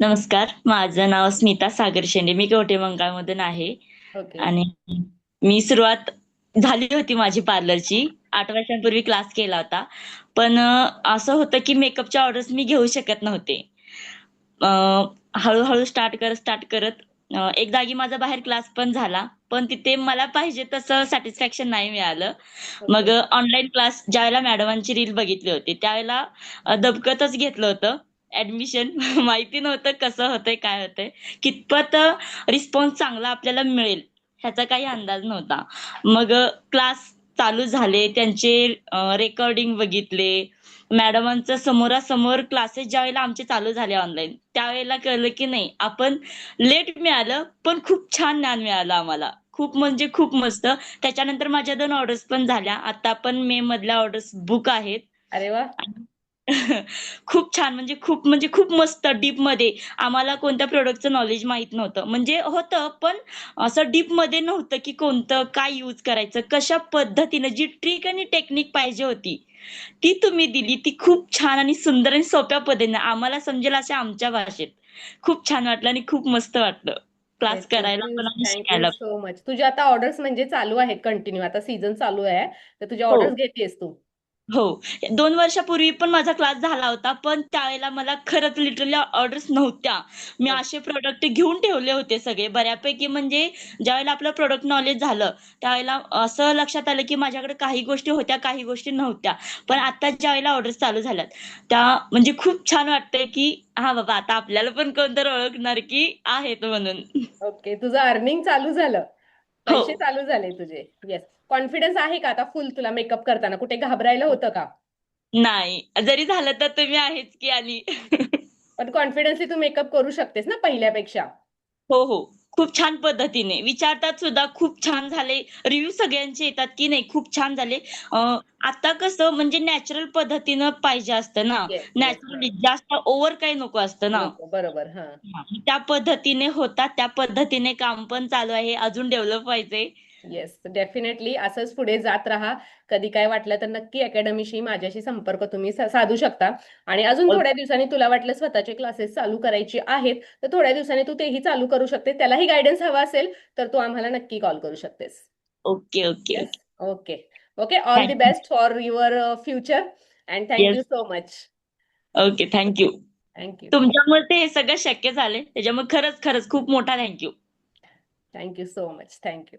नमस्कार, माझं नाव स्मिता सागर शेंडे. मी कवठेमंकाळमधून आहे ओके. आणि मी सुरुवात झाली होती माझी पार्लरची. 8 वर्षांपूर्वी क्लास केला होता. पण असं होतं की मेकअपच्या ऑर्डर्स मी घेऊ शकत नव्हते. अ, हळू-हळू स्टार्ट करत एक जागी माझा बाहेर क्लास पण झाला. पण तिथे मला पाहिजे तसं सॅटिस्फॅक्शन नाही मिळालं. मग ओके. ऑनलाईन क्लास ज्यावेळेला मॅडमांची रील बघितली होती, त्यावेळेला दबकतच घेतलं होतं ॲडमिशन. माहिती नव्हतं कसं होतंय, काय होतंय. कितपत रिस्पॉन्स चांगला आपल्याला मिळेल ह्याचा काही अंदाज नव्हता. मग क्लास चालू झाले, त्यांचे रेकॉर्डिंग बघितले. मॅडमांचं समोरासमोर क्लासेस ज्यावेळेला आमचे चालू झाले ऑनलाईन, त्यावेळेला कळलं की नाही आपण लेट मिळालं, पण खूप छान ज्ञान मिळालं आम्हाला. खूप म्हणजे खूप मस्त. त्याच्यानंतर माझ्या 2 ऑर्डर्स पण झाल्या. आता पण मे मधल्या ऑर्डर्स बुक आहेत. अरे वा. आणि खूप छान म्हणजे खूप मस्त डीपमध्ये. आम्हाला कोणत्या प्रॉडक्टचं नॉलेज माहीत नव्हतं. म्हणजे होतं, पण असं डीपमध्ये नव्हतं, की कोणतं काय यूज करायचं, कशा पद्धतीनं जी ट्रिक आणि टेक्निक पाहिजे होती, ती तुम्ही दिली. ती खूप छान आणि सुंदर आणि सोप्या पद्धतीने आम्हाला समजेल अशा आमच्या भाषेत. खूप छान वाटलं आणि खूप मस्त वाटलं. क्लास येस, करायला थँक्यू. पण आणि थँक्यू शिकायला पण. So much. तुझ्या आता ऑर्डर्स म्हणजे चालू आहेत कंटिन्यू. आता सीझन चालू आहे. तर तुझ्या हो. ऑर्डर्स घेतेस तू. हो. 2 वर्षापूर्वी पण माझा क्लास झाला होता. पण त्यावेळेला मला खरंच लिटरली ऑर्डर्स नव्हत्या. मी ओके. असे प्रॉडक्ट घेऊन ठेवले होते सगळे बऱ्यापैकी. म्हणजे ज्यावेळेला आपलं प्रॉडक्ट नॉलेज झालं, त्यावेळेला असं लक्षात आलं, की माझ्याकडे काही गोष्टी होत्या, काही गोष्टी नव्हत्या. पण आता ज्यावेळेला ऑर्डर्स चालू झाल्यात, त्या म्हणजे खूप छान वाटतंय, की हां बाबा आता आपल्याला पण कोणतरी ओळखणार, की आहेत म्हणून. ओके. तुझं अर्निंग चालू झालं. हो. पैसे चालू झाले तुझे. येस. कॉन्फिडन्स आहे का आता फुल तुला मेकअप करताना? कुठे घाबरायला होतं का? नाही. जरी झालं तर तुम्ही आहेच की आणि. पण कॉन्फिडन्सली तू मेकअप करू शकतेस ना पहिल्यापेक्षा? हो, हो. खूप छान पद्धतीने विचारतात सुद्धा, खूप छान झाले. रिव्ह्यू सगळ्यांचे येतात, की नाही खूप छान झाले. अ, आता कसं म्हणजे नॅचरल पद्धतीनं पाहिजे असतं ना. Yes, yes. नॅचरली जास्त ओव्हर काही नको असतं ना. नको. बरोबर. हां. हां. त्या पद्धतीने होतात, त्या पद्धतीने काम पण चालू आहे. अजून डेव्हलप व्हायचंय. येस, डेफिनेटली असंच पुढे जात राहा. कधी काय वाटलं तर नक्की अकॅडमीशी माझ्याशी संपर्क तुम्ही साधू शकता. आणि अजून थोड्या दिवसांनी तुला वाटलं स्वतःचे क्लासेस चालू करायचे आहेत, तर थोड्या दिवसांनी तू तेही चालू करू शकते. त्यालाही गाईडन्स हवा असेल, तर तू आम्हाला नक्की कॉल करू शकतेस. Okay, okay, yes. Okay. Okay. Okay. All the thank you. Best for your future and thank you yes. So much. Okay. Thank you. Thank you. तुमच्यामुळे ते हे सगळं शक्य झालंय. त्याच्यामुळे खरंच खूप मोठा thank thank you so much. Thank you.